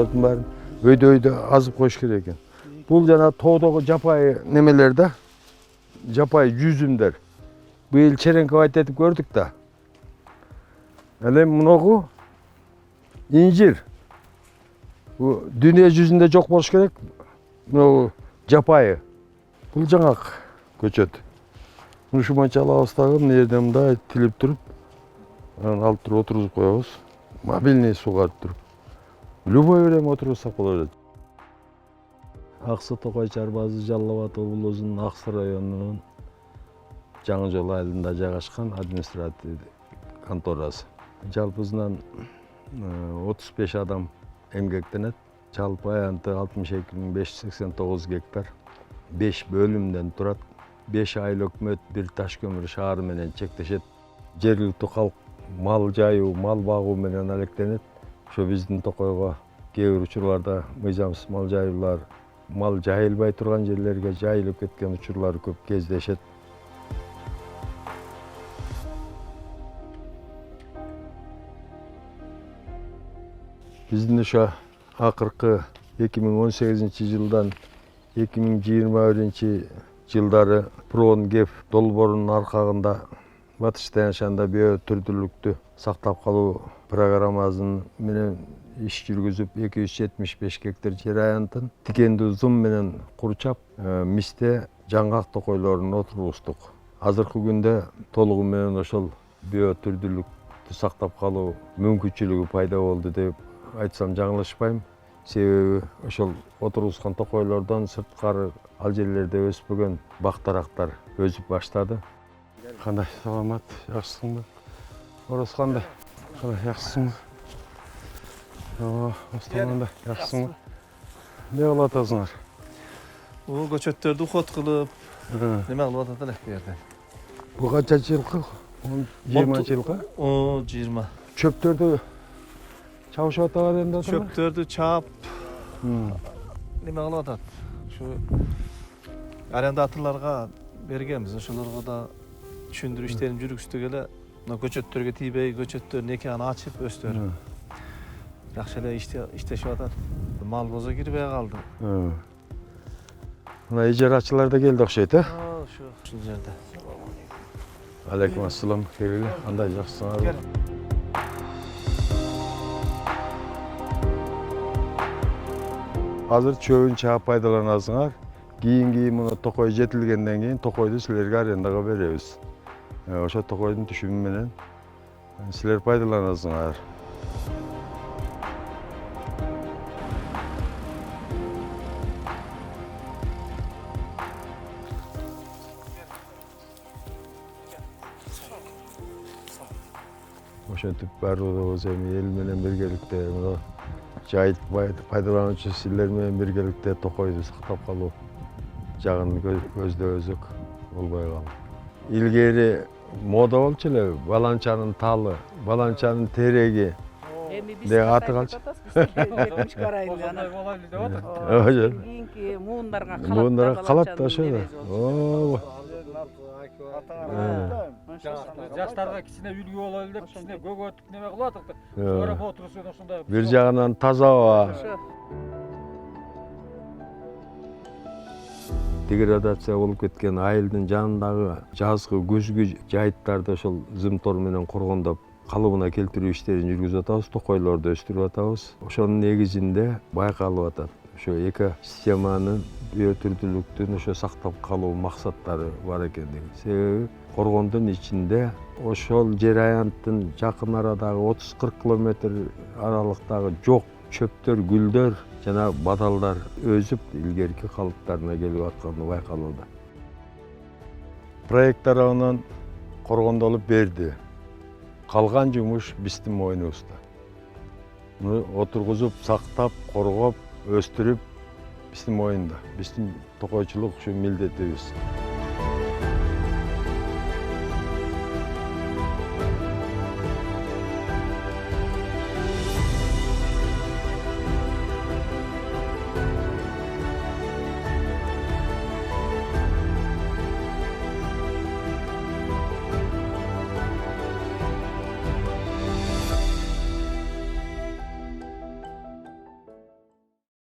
Ошолордун баарын өйдө азып коюш керек экен. Бул жана тоодогу жапайы немелерде, жапайы жүзүмдөр. Быйыл черенковать этип көрдүк да. Ал эми муногу инжир. Бул дүйнө жүзүндө жок болуш керек. Мынау жапайы. Бул жаңак көчөт. Ушуманча алабыз дагы мына жерден мындай тилип туруп, анан алып туруп отургузуп коебуз. Мобильный сугарып туруп. Любой время отургузсак боло берет. Аксы Токой чарбазы Жалал Абад облусунун Аксы районунун Жаңы Жол айылында жайгашкан административ конторасы. Жалпысынан 35 адам эмгектенет. Жалпы аянты 62.589 гектар. 5 бөлүмдөн турат. 5 айыл өкмөт, 1 таш көмүр шаары менен чектешет. Жергиликтүү калк мал жайуу, мал багуу менен алектенет. Ошо биздин Токойго кээ бир учурларда мыйзамсыз мал жайуулар, мал жайылбай турган жерлерге жайылып кеткен учурлар көп кездешет. Биздин ошо акыркы 2018-жылдан 2021-жылдары Проон-Геф долбоорунун аркагында Батыш Таяншанда био түрдүүлүктү сактап калуу программасын менен иш жүргүзүп 275 гектар жер аянтын тикендүү зум менен курчап, мисте жаңгак токойлорун отургуздук. Азыркы күндө толугу менен ошол био түрдүүлүктү сактап калуу мүмкүнчүлүгү пайда болду деп айтсам жаңылышпайм. Себеби ошол отургузган токойлордон сырткары ал жерлерде өспөгөн бактарактар өсүп баштады. Кандай саламат, жакшысыңбы? Орос кандай? Кандай жакшысыңбы? Остогонда жакшысыңбы? Эмне кылып атасыңар? Бул көчөттөрдү ухот кылып, неме кылып атат элек бу жерде. Бул канча жылкы? 20 жылкы? 20. Чөптөрдү чабышып атабар эмне атат? Чөптөрдү чаап, неме кылып атат. Ушу арендаторлорго бергенбиз, ошолорго да түшүндүрүү иштерин жүргүзтүк эле. Мына көчөттөргө тийбей, көчөттөрдүн экеğini ачып өстөр. Жакшы эле иштешип атат. Мал бозо кирбей калды. Мына ижарачылар да келди окшойт, э? Ушул жерде. Алейкум ассалам, келгиле. Кандай жакшысыңар? Азыр чөбүн чаап пайдаланасыңар. Кийинки муну токой жетилгенден кийин токойду силерге арендага беребиз. Ошо токойдун түшүмү менен силер пайдаланасыңар. Ошентип баарыбыз эми эл менен биргеликте мына жайыт пайдалануучу силер менен биргеликте токойду сактап калуу жагын көздөбөзүк болбой калды. Илгери мода болчу эле баланчанын талы, баланчанын тереги. Эми биз аты калчу. Өкүнүчкө арайында ана кийинки муундарга калат да ошо да. Жаштарга кичине үлгү бололу деп, кичине көгөтүп неме кылып атат. Көрөп отурсун ошондой. Бир жагынан таза аба. Деградация болуп кеткен айылдын жанындагы жазгы күзгү жайыттарды ошол зымтор менен коргондоп калыбына келтирүү иштерин жүргүзүп атабыз, токойлорду өстүрүп атабыз. Ошонун негизинде байкалып атат. Ошо экосистеманын биотүрдүүлүктүн ошо сактап калуу максаттары бар экендиги. Себеби коргондун ичинде ошол жер аянттын жакын арадагы 30-40 километр аралыктагы жок чөптөр, гүлдөр жана бадалдар өсүп илгерки калыптарына келип атканы байкалууда. Проект тарабынан коргондолуп берди. Калган жумуш биздин мойнубузда. Муну отургузуп, сактап, коргоп, өстүрүп биздин мойнунда. Биздин токойчулук ушу милдетибиз.